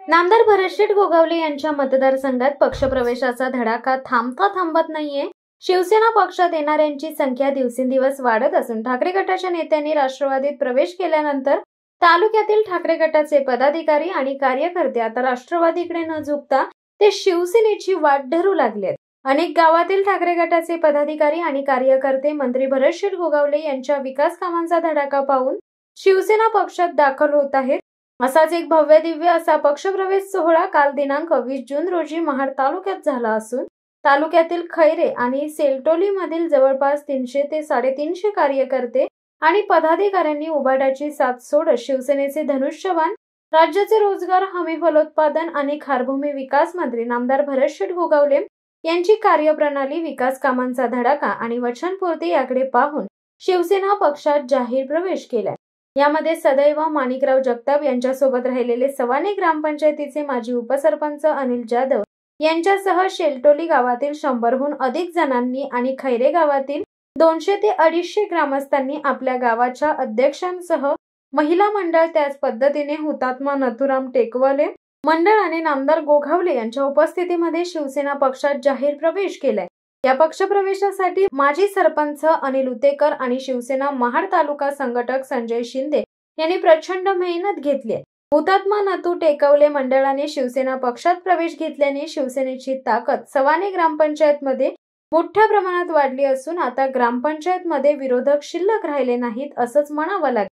नामदार भरतशेठ गोगावले यांच्या मतदारसंघात पक्षप्रवेशाचा धडाका थांबता थांबत नाहीये। शिवसेना पक्षात येणाऱ्यांची संख्या दिवसेंदिवस वाढत असून ठाकरे गटाच्या नेत्यांनी राष्ट्रवादीत प्रवेश केल्यानंतर तालुक्यातील ठाकरे गटाचे पदाधिकारी आणि कार्यकर्ते आता राष्ट्रवादीकडे न झुकता ते शिवसेनेची वाट धरू लागलेत। अनेक गावातील ठाकरे गटाचे पदाधिकारी आणि कार्यकर्ते मंत्री भरतशेठ गोगावले यांच्या विकास कामांचा धडाका पाहून शिवसेना पक्षात दाखल होत आहेत। असाच एक भव्य दिव्य असा पक्षप्रवेश सोहळा काल दिनांक 20 जून रोजी महाड तालुक्यात झाला असून तालुक्यातील खैरे आणि सेलटोली मधील जवळपास 300 ते 350 कार्यकर्ते आणि पदाधिकाऱ्यांनी उभाटाची साथ सोडत शिवसेनेचे धनुष्यबाण राज्याचे रोजगार हमी फलोत्पादन आणि खारभूमी विकास मंत्री नामदार भरतशेठ गोगावले यांची कार्यप्रणाली, विकास कामांचा धडाका आणि वचनपूर्ती याकडे पाहून शिवसेना पक्षात जाहीर प्रवेश केलाय। यामध्ये सदैव माणिकराव जगताप यांच्यासोबत राहिलेले सवाने ग्रामपंचायतीचे माजी उपसरपंच अनिल जाधव यांच्यासह शेलटोली गावातील 100हून अधिक जणांनी आणि खैरे गावातील 200 ते 250 ग्रामस्थांनी आपल्या गावाच्या अध्यक्षांसह महिला मंडळ, त्याच पद्धतीने हुतात्मा नथुराम टेकवाले मंडळ आणि नामदार गोगावले यांच्या उपस्थितीमध्ये शिवसेना पक्षात जाहीर प्रवेश केलाय। या पक्षप्रवेशासाठी माजी सरपंच अनिल उतेकर आणि शिवसेना महाड तालुका संघटक संजय शिंदे यांनी प्रचंड मेहनत घेतली आहे। हुतात्मा नथू टेकवले मंडळाने शिवसेना पक्षात प्रवेश घेतल्याने शिवसेनेची ताकद सवाने ग्रामपंचायत मध्ये मोठ्या प्रमाणात वाढली असून आता ग्रामपंचायत मध्ये विरोधक शिल्लक राहिले नाहीत असंच म्हणावं लागेल।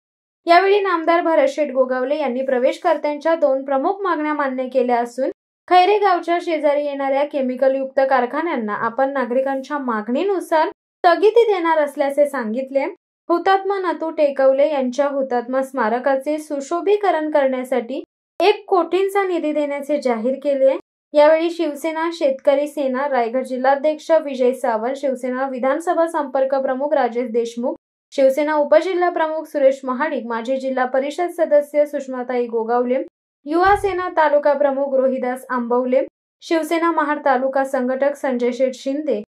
यावेळी नामदार भरतशेठ गोगावले यांनी प्रवेशकर्त्यांच्या 2 प्रमुख मागण्या मान्य केल्या असून खैरे गावच्या शेजारी येणाऱ्या केमिकल युक्त कारखान्यांना आपण नागरिकांच्या मागणीनुसार स्थगिती देणार असल्याचे सांगितले। हुतात्मा नथू टेकवले यांच्या हुतात्मा स्मारकाचे सुशोभीकरण करण्यासाठी 1 कोटींचा निधी देण्याचे जाहीर केले। यावेळी शिवसेना शेतकरी सेना रायगड जिल्हाध्यक्ष विजय सावंत, शिवसेना विधानसभा संपर्क प्रमुख राजेश देशमुख, शिवसेना उपजिल्हा प्रमुख सुरेश महाडिक, माजी जिल्हा परिषद सदस्य सुषमाताई गोगावले, युवा सेना तालुका प्रमुख रोहिदास आंबवले, शिवसेना महाड तालुका संघटक संजय शेठ शिंदे,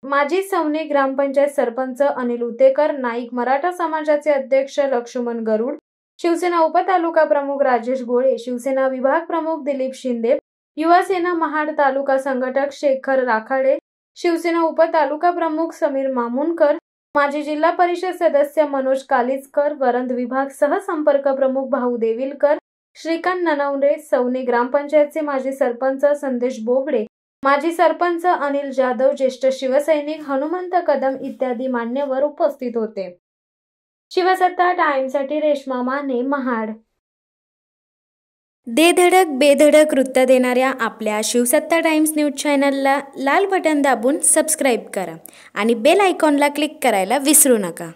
माजी सवने ग्रामपंचायत सरपंच अनिल उतेकर, नाईक मराठा समाजाचे अध्यक्ष लक्ष्मण गरुड, शिवसेना उपतालुका प्रमुख राजेश गोळे, शिवसेना विभाग प्रमुख दिलीप शिंदे, युवा सेना महाड तालुका संघटक शेखर राखाडे, शिवसेना उपतालुका प्रमुख समीर मामुनकर, माजी जिल्हा परिषद सदस्य मनोज कालिजकर, वरंद विभाग सह संपर्क प्रमुख भाऊ देविलकर, श्रीकांत ननवरे, सवने ग्रामपंचायतचे माजी सरपंच संदेश बोबडे, माजी सरपंच अनिल जाधव, ज्येष्ठ शिवसैनिक हनुमंत कदम इत्यादी मान्यवर उपस्थित होते। शिवसत्ता टाइम्ससाठी रेश्मा माने, महाड। दे धडक बेधडक वृत्त देणाऱ्या आपल्या शिवसत्ता टाइम्स न्यूज चॅनलला लाल बटन दाबून सबस्क्राईब करा आणि बेल आयकॉनला क्लिक करायला विसरू नका।